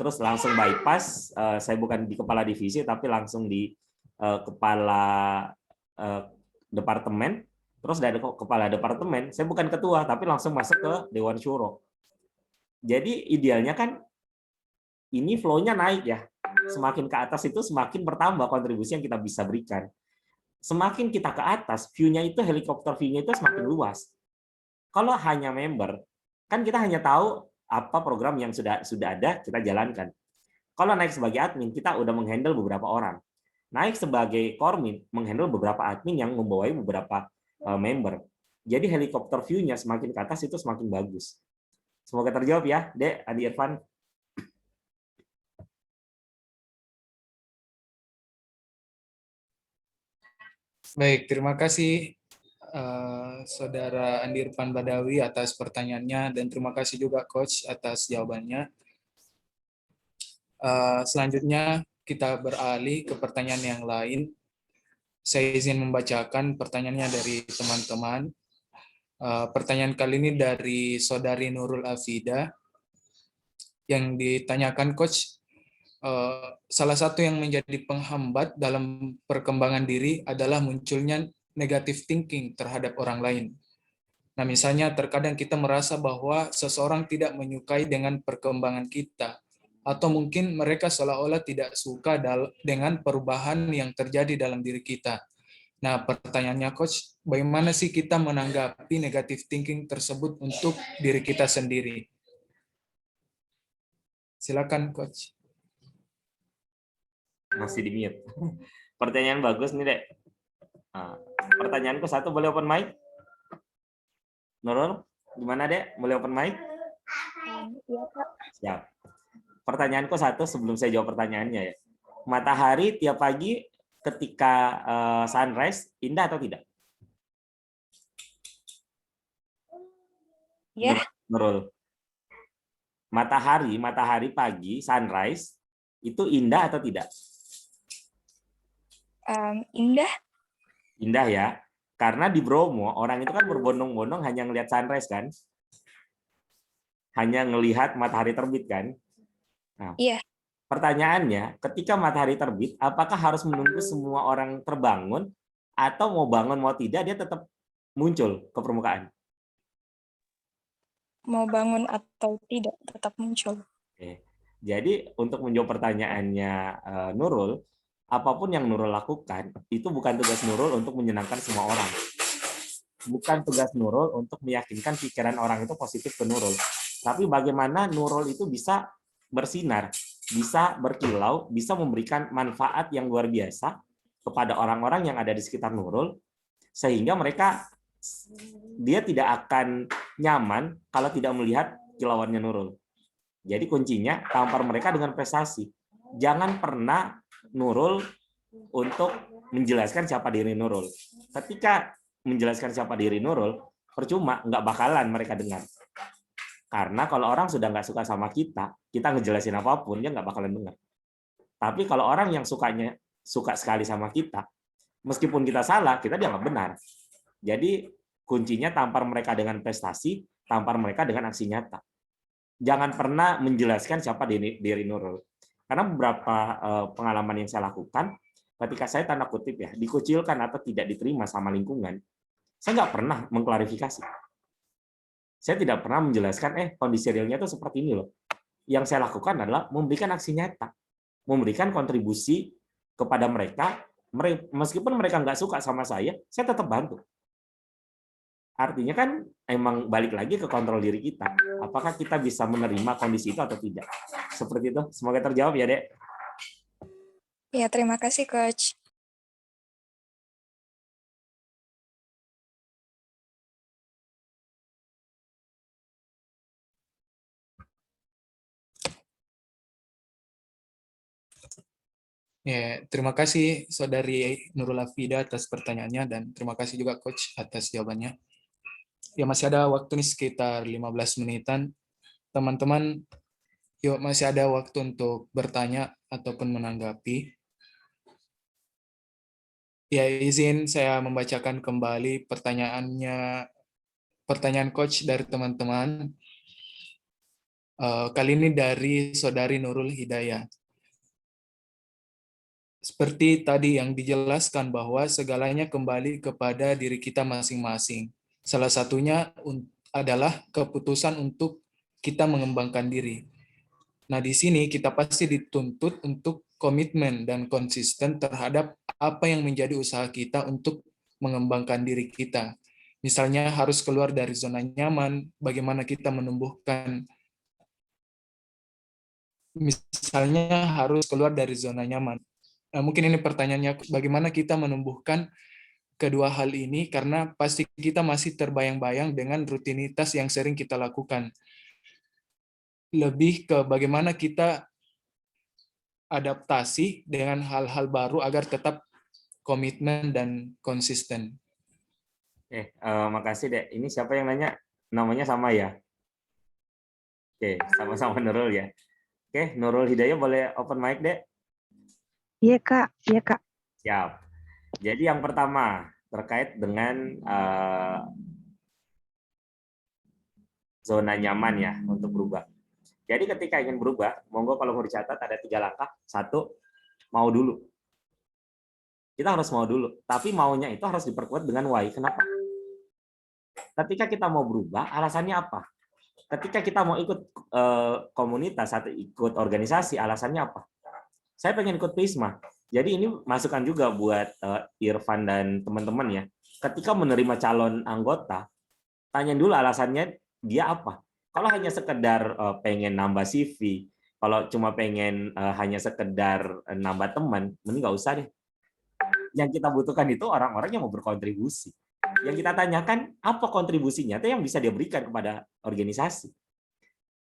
terus langsung bypass, saya bukan di kepala divisi tapi langsung di kepala departemen, terus dari kepala departemen, saya bukan ketua, tapi langsung masuk ke Dewan Syuro. Jadi idealnya kan ini flow-nya naik ya. Semakin ke atas itu semakin bertambah kontribusi yang kita bisa berikan. Semakin kita ke atas, view-nya itu, helikopter view-nya itu semakin luas. Kalau hanya member, kan kita hanya tahu apa program yang sudah ada, kita jalankan. Kalau naik sebagai admin, kita udah menghandle beberapa orang. Naik sebagai kormin, menghandle beberapa admin yang membawai beberapa member. Jadi helikopter view-nya semakin ke atas itu semakin bagus. Semoga terjawab ya, Dek, Adi Irfan. Baik, terima kasih Saudara Andi Irfan Badawi atas pertanyaannya dan terima kasih juga Coach atas jawabannya. Selanjutnya kita beralih ke pertanyaan yang lain. Saya izin membacakan pertanyaannya dari teman-teman. Pertanyaan kali ini dari Saudari Nurul Afida yang ditanyakan Coach, salah satu yang menjadi penghambat dalam perkembangan diri adalah munculnya negative thinking terhadap orang lain. Nah, misalnya terkadang kita merasa bahwa seseorang tidak menyukai dengan perkembangan kita, atau mungkin mereka seolah-olah tidak suka dengan perubahan yang terjadi dalam diri kita. Nah, pertanyaannya Coach, bagaimana sih kita menanggapi negative thinking tersebut untuk diri kita sendiri? Silakan Coach. Masih di mute. Pertanyaan bagus nih, Dek. Pertanyaanku satu, boleh open mic? Nurul, gimana, Dek? Boleh open mic? Iya, Kak. Siap. pertanyaanku satu sebelum saya jawab pertanyaannya ya. Matahari tiap pagi ketika sunrise indah atau tidak? Ya, Nurul. Matahari pagi sunrise itu indah atau tidak? indah. Indah ya. Karena di Bromo orang itu kan berbondong-bondong hanya ngelihat sunrise kan? Hanya ngelihat matahari terbit kan? Nah, Iya. pertanyaannya, ketika matahari terbit, apakah harus menunggu semua orang terbangun atau mau bangun mau tidak dia tetap muncul ke permukaan? Mau bangun atau tidak tetap muncul. Oke. Jadi untuk menjawab pertanyaannya Nurul, apapun yang Nurul lakukan, itu bukan tugas Nurul untuk menyenangkan semua orang. Bukan tugas Nurul untuk meyakinkan pikiran orang itu positif ke Nurul. Tapi bagaimana Nurul itu bisa bersinar, bisa berkilau, bisa memberikan manfaat yang luar biasa kepada orang-orang yang ada di sekitar Nurul, sehingga dia tidak akan nyaman kalau tidak melihat kilauannya Nurul. Jadi kuncinya tampar mereka dengan prestasi. Jangan pernah Nurul untuk menjelaskan siapa diri Nurul. Ketika menjelaskan siapa diri Nurul, percuma, nggak bakalan mereka dengar. Karena kalau orang sudah nggak suka sama kita ngejelasin apapun, dia nggak bakalan dengar. Tapi kalau orang yang suka sekali sama kita, meskipun kita salah, kita dianggap benar. Jadi kuncinya tampar mereka dengan prestasi, tampar mereka dengan aksi nyata. Jangan pernah menjelaskan siapa diri Nurul. Karena beberapa pengalaman yang saya lakukan, ketika saya tanda kutip ya, dikucilkan atau tidak diterima sama lingkungan, saya nggak pernah mengklarifikasi. Saya tidak pernah menjelaskan, kondisi realnya itu seperti ini loh. Yang saya lakukan adalah memberikan aksi nyata, memberikan kontribusi kepada mereka, meskipun mereka nggak suka sama saya tetap bantu. Artinya kan emang balik lagi ke kontrol diri kita. Apakah kita bisa menerima kondisi itu atau tidak? Seperti itu. Semoga terjawab ya, Dek. Ya, terima kasih, Coach. Ya, terima kasih Saudari Nurul Afida atas pertanyaannya dan terima kasih juga Coach atas jawabannya. Ya, masih ada waktu nih sekitar 15 menitan. Teman-teman, yuk masih ada waktu untuk bertanya ataupun menanggapi. Ya, izin saya membacakan kembali pertanyaan Coach dari teman-teman. Kali ini dari Saudari Nurul Hidayah. Seperti tadi yang dijelaskan bahwa segalanya kembali kepada diri kita masing-masing. Salah satunya adalah keputusan untuk kita mengembangkan diri. Nah, di sini kita pasti dituntut untuk komitmen dan konsisten terhadap apa yang menjadi usaha kita untuk mengembangkan diri kita. Misalnya harus keluar dari zona nyaman, bagaimana kita menumbuhkan. Misalnya harus keluar dari zona nyaman. Mungkin ini pertanyaannya, bagaimana kita menumbuhkan kedua hal ini, karena pasti kita masih terbayang-bayang dengan rutinitas yang sering kita lakukan. Lebih ke bagaimana kita adaptasi dengan hal-hal baru agar tetap komitmen dan konsisten. Makasih, Dek. Ini siapa yang nanya? Namanya sama ya? Oke, sama-sama Nurul ya. Oke, Nurul Hidayah boleh open mic, Dek? Iya, Kak. Iya, Kak. Siap. Jadi yang pertama terkait dengan zona nyaman ya untuk berubah. Jadi ketika ingin berubah, monggo kalau mau dicatat ada 3 langkah. 1, mau dulu. Kita harus mau dulu. Tapi maunya itu harus diperkuat dengan why. Kenapa? Ketika kita mau berubah, alasannya apa? Ketika kita mau ikut komunitas atau ikut organisasi, alasannya apa? Saya pengen ikut Prisma. Jadi ini masukan juga buat Irfan dan teman-teman ya. Ketika menerima calon anggota, tanya dulu alasannya dia apa. Kalau hanya sekedar pengen nambah CV, kalau cuma pengen hanya sekedar nambah teman, mending nggak usah deh. Yang kita butuhkan itu orang-orang yang mau berkontribusi. Yang kita tanyakan apa kontribusinya, itu yang bisa dia berikan kepada organisasi.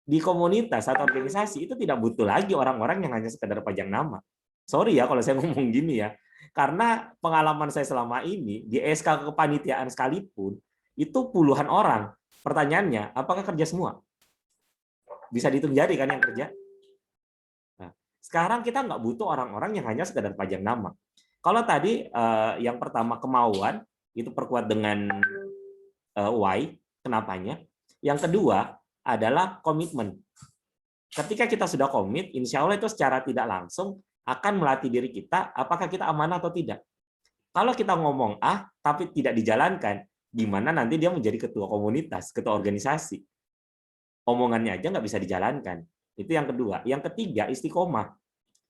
di komunitas atau organisasi itu tidak butuh lagi orang-orang yang hanya sekedar pajang nama. Sorry ya kalau saya ngomong gini ya, karena pengalaman saya selama ini di SK kepanitiaan sekalipun itu puluhan orang. Pertanyaannya, apakah kerja semua? Bisa dihitung jari kan yang kerja? Nah, sekarang kita nggak butuh orang-orang yang hanya sekedar pajang nama. Kalau tadi yang pertama kemauan itu perkuat dengan why, kenapanya. Yang kedua adalah komitmen. Ketika kita sudah komit, insya Allah itu secara tidak langsung akan melatih diri kita apakah kita amanah atau tidak. Kalau kita ngomong tapi tidak dijalankan, gimana nanti dia menjadi ketua komunitas, ketua organisasi. Omongannya aja nggak bisa dijalankan. Itu yang kedua. Yang ketiga, istiqomah,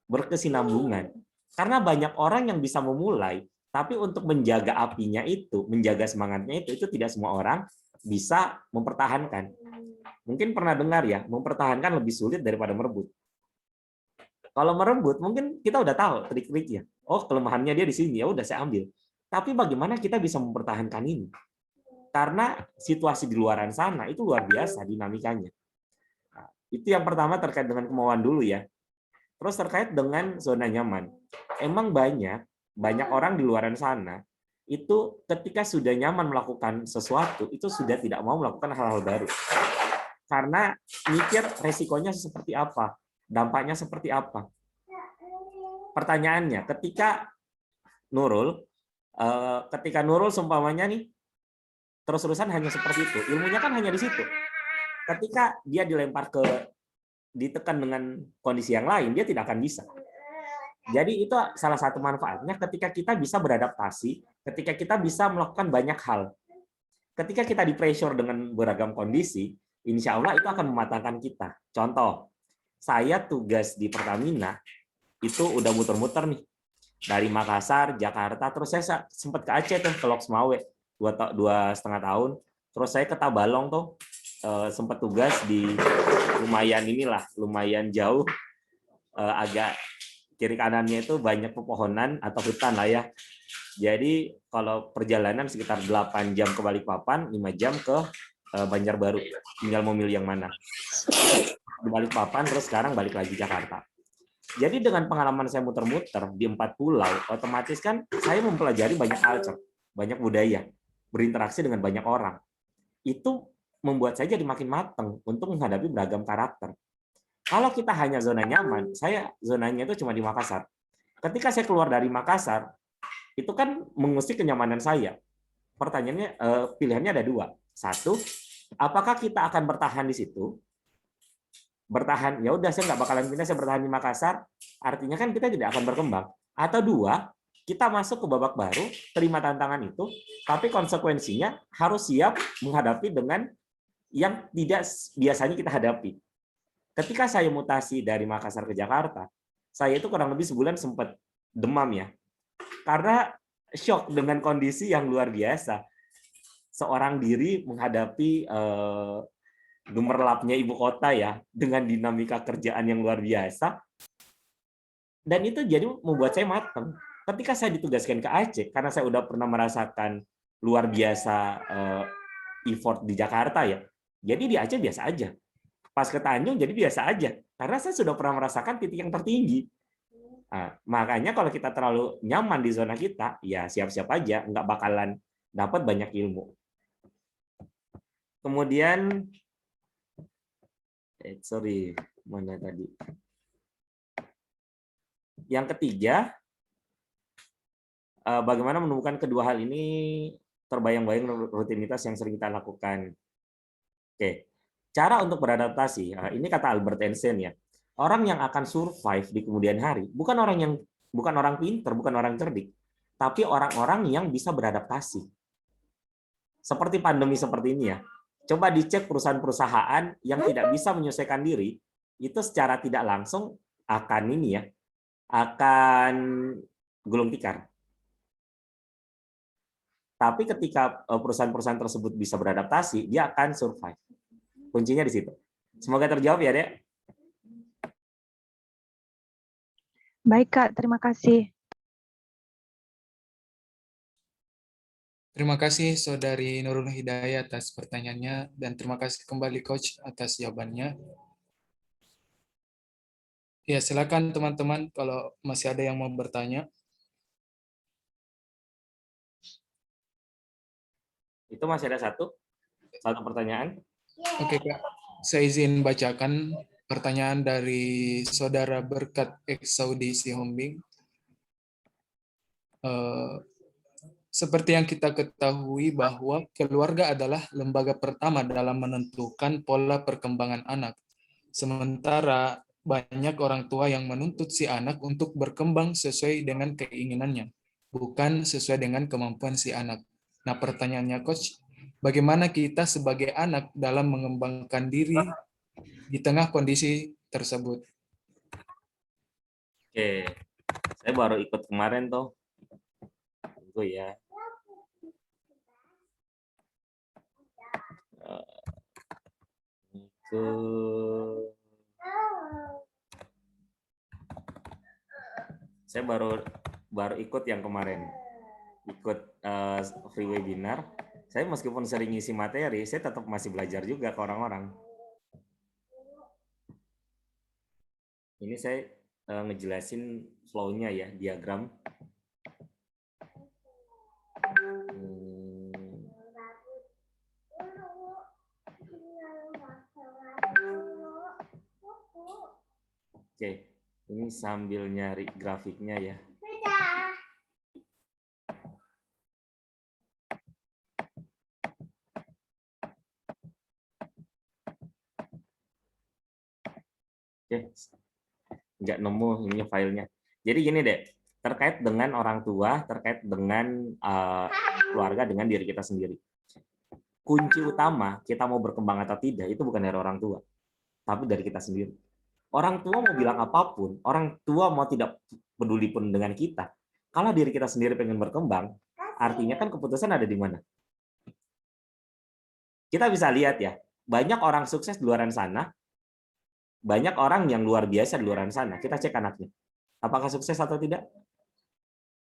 berkesinambungan. Karena banyak orang yang bisa memulai, tapi untuk menjaga apinya itu, menjaga semangatnya itu tidak semua orang bisa mempertahankan. Mungkin pernah dengar ya, mempertahankan lebih sulit daripada merebut. Kalau merebut, mungkin kita udah tahu trik-triknya. Oh, kelemahannya dia di sini, ya udah saya ambil. Tapi bagaimana kita bisa mempertahankan ini? Karena situasi di luaran sana itu luar biasa dinamikanya. Nah, itu yang pertama terkait dengan kemauan dulu ya. Terus terkait dengan zona nyaman. Emang banyak orang di luaran sana itu ketika sudah nyaman melakukan sesuatu, itu sudah tidak mau melakukan hal-hal baru. Karena mikir resikonya seperti apa, dampaknya seperti apa. Pertanyaannya, ketika Nurul seumpamanya nih, terus-terusan hanya seperti itu, ilmunya kan hanya di situ. Ketika dia ditekan dengan kondisi yang lain, dia tidak akan bisa. Jadi itu salah satu manfaatnya ketika kita bisa beradaptasi, ketika kita bisa melakukan banyak hal. Ketika kita di-pressure dengan beragam kondisi, insya Allah itu akan mematangkan kita. Contoh, saya tugas di Pertamina, itu udah muter-muter nih. Dari Makassar, Jakarta, terus saya sempat ke Aceh tuh, ke Loksmawe, 2,5 tahun. Terus saya ke Tabalong tuh, sempat tugas di lumayan jauh, agak kiri kanannya itu banyak pepohonan atau hutan lah ya. Jadi kalau perjalanan sekitar 8 jam ke Balikpapan, 5 jam ke Banjarbaru. Tinggal mau milih yang mana. Di Balikpapan, terus sekarang balik lagi Jakarta. Jadi dengan pengalaman saya muter-muter di 4 pulau, otomatis kan saya mempelajari banyak culture, banyak budaya, berinteraksi dengan banyak orang. Itu membuat saya jadi makin matang untuk menghadapi beragam karakter. Kalau kita hanya zona nyaman, saya zonanya itu cuma di Makassar. Ketika saya keluar dari Makassar, itu kan mengusik kenyamanan saya. Pertanyaannya, pilihannya ada 2. 1, apakah kita akan bertahan di situ? Bertahan, ya udah saya nggak bakalan pindah, saya bertahan di Makassar, artinya kan kita tidak akan berkembang. Atau 2, kita masuk ke babak baru, terima tantangan itu, tapi konsekuensinya harus siap menghadapi dengan yang tidak biasanya kita hadapi. Ketika saya mutasi dari Makassar ke Jakarta, saya itu kurang lebih sebulan sempat demam ya. Karena shock dengan kondisi yang luar biasa. Seorang diri menghadapi gemerlapnya ibu kota ya, dengan dinamika kerjaan yang luar biasa. Dan itu jadi membuat saya matang. Ketika saya ditugaskan ke Aceh, karena saya udah pernah merasakan luar biasa effort di Jakarta ya, jadi di Aceh biasa aja. Pas ke Tanjung jadi biasa aja, karena saya sudah pernah merasakan titik yang tertinggi. Nah, makanya kalau kita terlalu nyaman di zona kita, ya siap-siap aja, nggak bakalan dapat banyak ilmu. Kemudian, mana tadi? Yang ketiga, bagaimana menemukan kedua hal ini terbayang-bayang rutinitas yang sering kita lakukan. Oke. Cara untuk beradaptasi, ini kata Albert Einstein ya. Orang yang akan survive di kemudian hari bukan orang pintar, bukan orang cerdik, tapi orang-orang yang bisa beradaptasi. Seperti pandemi seperti ini ya. Coba dicek perusahaan-perusahaan yang tidak bisa menyesuaikan diri, itu secara tidak langsung akan akan gulung tikar. Tapi ketika perusahaan-perusahaan tersebut bisa beradaptasi, dia akan survive. Kuncinya di situ. Semoga terjawab ya, Dek. Baik, Kak. Terima kasih. Terima kasih Saudari Nurul Hidayah atas pertanyaannya, dan terima kasih kembali Coach atas jawabannya. Ya, silakan teman-teman kalau masih ada yang mau bertanya. Itu masih ada satu pertanyaan. Oke, Kak. Saya izin bacakan pertanyaan dari Saudara Berkat X Saudi Sihombing. Seperti yang kita ketahui bahwa keluarga adalah lembaga pertama dalam menentukan pola perkembangan anak. Sementara banyak orang tua yang menuntut si anak untuk berkembang sesuai dengan keinginannya, bukan sesuai dengan kemampuan si anak. Nah, pertanyaannya, Coach, bagaimana kita sebagai anak dalam mengembangkan diri di tengah kondisi tersebut? Oke, saya baru ikut kemarin tuh. Tunggu ya. Saya baru ikut yang kemarin, ikut free webinar. Saya meskipun sering ngisi materi, saya tetap masih belajar juga ke orang-orang. Ini saya ngejelasin flow-nya ya, diagram. Oke, ini sambil nyari grafiknya ya. Oke, nggak nemu ini filenya. Jadi gini deh, terkait dengan orang tua, terkait dengan keluarga, dengan diri kita sendiri. Kunci utama kita mau berkembang atau tidak itu bukan dari orang tua, tapi dari kita sendiri. Orang tua mau bilang apapun, orang tua mau tidak peduli pun dengan kita. Kalau diri kita sendiri pengen berkembang, artinya kan keputusan ada di mana? Kita bisa lihat ya, banyak orang sukses di luar sana, banyak orang yang luar biasa di luar sana. Kita cek anaknya. Apakah sukses atau tidak?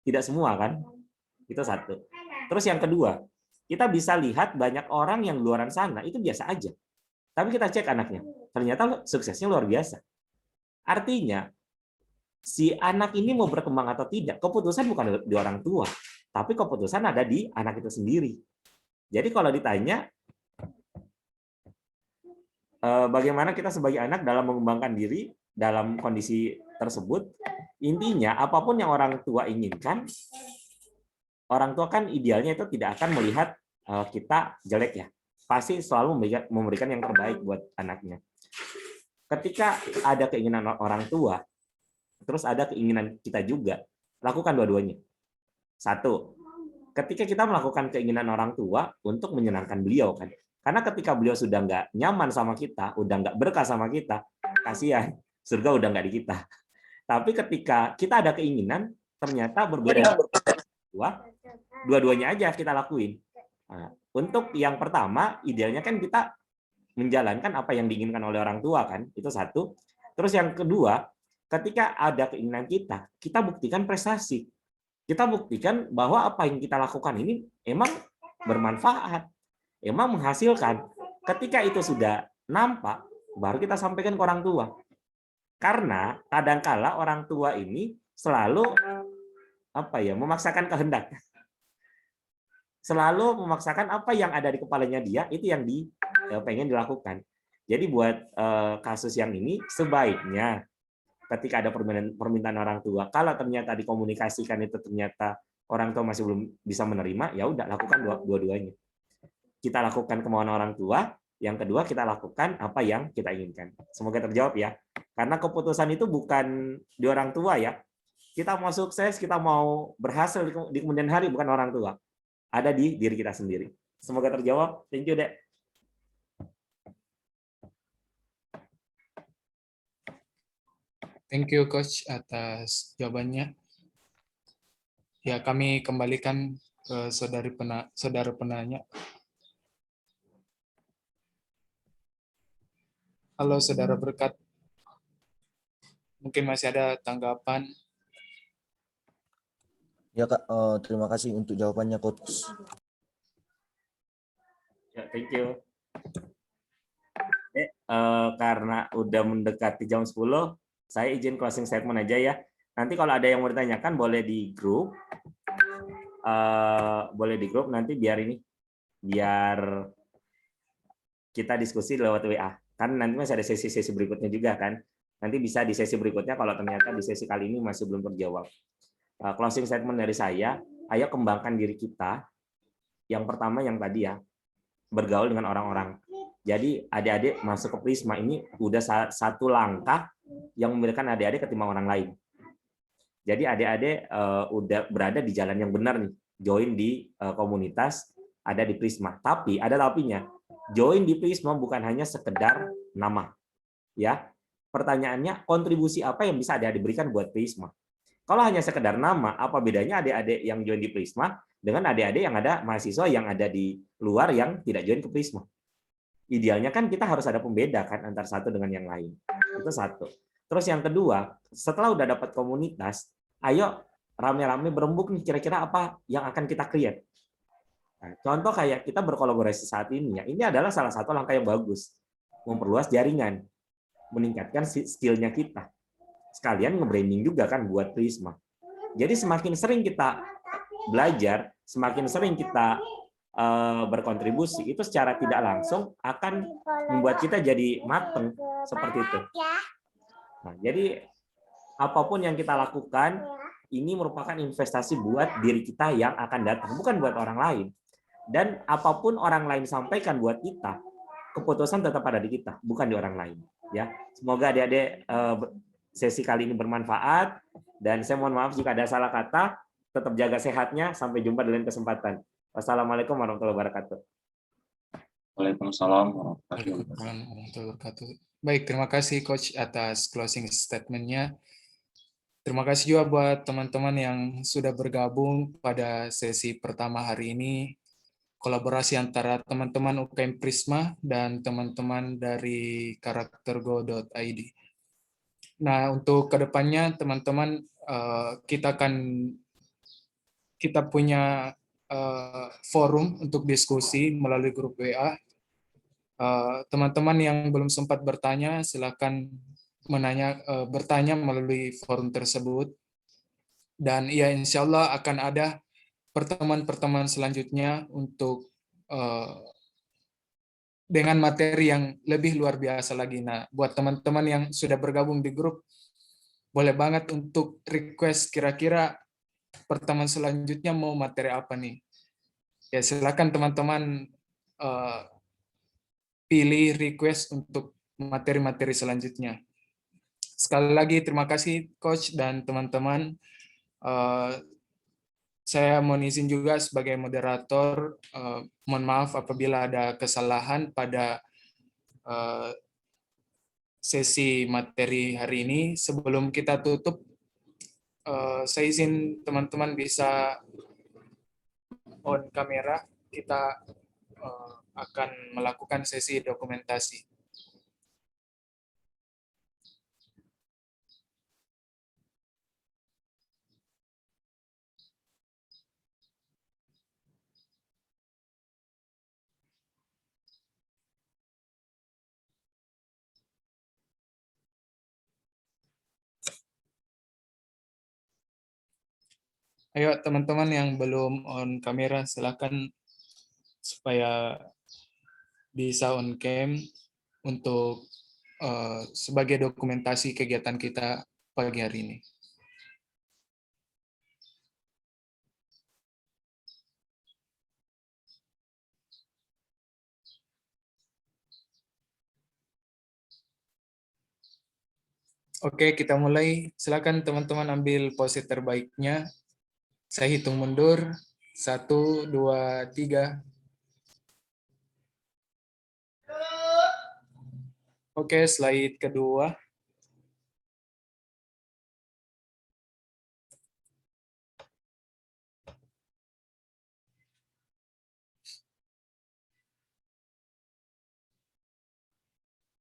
Tidak semua kan? Itu satu. Terus yang kedua, kita bisa lihat banyak orang yang di luar sana itu biasa aja. Tapi kita cek anaknya, ternyata suksesnya luar biasa. Artinya, si anak ini mau berkembang atau tidak, keputusan bukan di orang tua, tapi keputusan ada di anak itu sendiri. Jadi kalau ditanya, bagaimana kita sebagai anak dalam mengembangkan diri dalam kondisi tersebut, intinya apapun yang orang tua inginkan, orang tua kan idealnya itu tidak akan melihat kita jelek ya, pasti selalu memberikan yang terbaik buat anaknya. Ketika ada keinginan orang tua, terus ada keinginan kita juga, lakukan dua-duanya. Satu, ketika kita melakukan keinginan orang tua untuk menyenangkan beliau kan, karena ketika beliau sudah nggak nyaman sama kita, udah nggak berkah sama kita, kasihan, surga udah nggak di kita. Tapi ketika kita ada keinginan, ternyata berbeda dua-duanya aja kita lakuin. Nah, untuk yang pertama, idealnya kan kita menjalankan apa yang diinginkan oleh orang tua kan, itu satu. Terus yang kedua, ketika ada keinginan kita buktikan prestasi. Kita buktikan bahwa apa yang kita lakukan ini emang bermanfaat, emang menghasilkan. Ketika itu sudah nampak, baru kita sampaikan ke orang tua. Karena kadangkala orang tua ini selalu memaksakan kehendak. Selalu memaksakan apa yang ada di kepalanya dia, itu yang pengen dilakukan. Jadi buat kasus yang ini, sebaiknya ketika ada permintaan orang tua, kalau ternyata dikomunikasikan itu ternyata orang tua masih belum bisa menerima, ya udah lakukan dua-duanya. Kita lakukan kemauan orang tua, yang kedua kita lakukan apa yang kita inginkan. Semoga terjawab ya. Karena keputusan itu bukan di orang tua ya. Kita mau sukses, kita mau berhasil di kemudian hari bukan orang tua. Ada di diri kita sendiri. Semoga terjawab. Thank you, Dek. Thank you, Coach, atas jawabannya. Ya, kami kembalikan ke saudara penanya. Halo, Saudara Berkat. Mungkin masih ada tanggapan? Ya Kak, terima kasih untuk jawabannya Coach. Ya, thank you. Karena udah mendekati jam 10, Saya izin closing statement aja ya. Nanti kalau ada yang mau ditanyakan boleh di grup. Nanti biar kita diskusi lewat WA. Kan nanti masih ada sesi-sesi berikutnya juga kan. Nanti bisa di sesi berikutnya kalau ternyata di sesi kali ini masih belum terjawab. Closing statement dari saya, ayo kembangkan diri kita. Yang pertama yang tadi ya, bergaul dengan orang-orang. Jadi adik-adik masuk ke Prisma ini udah satu langkah yang membedakan adik-adik ketimbang orang lain. Jadi adik-adik udah berada di jalan yang benar nih, join di komunitas ada di Prisma. Tapi ada tapinya, join di Prisma bukan hanya sekedar nama, ya. Pertanyaannya, kontribusi apa yang bisa adik-adik berikan buat Prisma? Kalau hanya sekedar nama, apa bedanya adik-adik yang join di Prisma dengan adik-adik yang ada mahasiswa yang ada di luar yang tidak join ke Prisma? Idealnya kan kita harus ada pembeda kan antar satu dengan yang lain. Itu satu. Terus yang kedua, setelah udah dapat komunitas, ayo rame-rame berembuk nih kira-kira apa yang akan kita create. Nah, contoh kayak kita berkolaborasi saat ini ya, ini adalah salah satu langkah yang bagus. Memperluas jaringan, meningkatkan skill-nya kita. Sekalian nge-branding juga kan buat Prisma. Jadi semakin sering kita belajar, semakin sering kita berkontribusi, itu secara tidak langsung akan membuat kita jadi mateng seperti itu. Nah, jadi apapun yang kita lakukan ini merupakan investasi buat diri kita yang akan datang, bukan buat orang lain. Dan apapun orang lain sampaikan buat kita, keputusan tetap ada di kita, bukan di orang lain. Ya, semoga adik-adik sesi kali ini bermanfaat. Dan saya mohon maaf jika ada salah kata. Tetap jaga sehatnya. Sampai jumpa di lain kesempatan. Wassalamualaikum warahmatullahi wabarakatuh. Waalaikumsalam warahmatullahi wabarakatuh. Baik, terima kasih Coach atas closing statement-nya. Terima kasih juga buat teman-teman yang sudah bergabung pada sesi pertama hari ini. Kolaborasi antara teman-teman UKM Prisma dan teman-teman dari karaktergo.id. Nah, untuk kedepannya teman-teman kita punya forum untuk diskusi melalui grup WA. Teman-teman yang belum sempat bertanya, silakan bertanya melalui forum tersebut. Dan ya, insya Allah akan ada pertemuan-pertemuan selanjutnya untuk dengan materi yang lebih luar biasa lagi. Nah, buat teman-teman yang sudah bergabung di grup, boleh banget untuk request kira-kira pertemuan selanjutnya mau materi apa nih. Ya, silakan teman-teman pilih request untuk materi-materi selanjutnya. Sekali lagi terima kasih Coach dan teman-teman. Saya mohon izin juga sebagai moderator, mohon maaf apabila ada kesalahan pada sesi materi hari ini. Sebelum kita tutup, saya izin teman-teman bisa on kamera, kita akan melakukan sesi dokumentasi. Ayo teman-teman yang belum on kamera, silakan supaya bisa on cam untuk sebagai dokumentasi kegiatan kita pagi hari ini. Oke, kita mulai. Silakan teman-teman ambil pose terbaiknya. Saya hitung mundur. 1, 2, 3. Oke, slide kedua.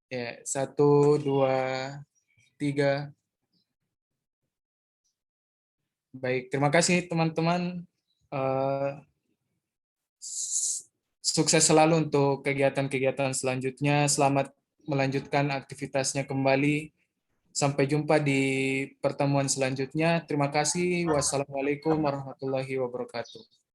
Ya, 1, 2, 3. Baik, terima kasih teman-teman. Sukses selalu untuk kegiatan-kegiatan selanjutnya. Selamat melanjutkan aktivitasnya kembali. Sampai jumpa di pertemuan selanjutnya. Terima kasih. Wassalamualaikum warahmatullahi wabarakatuh.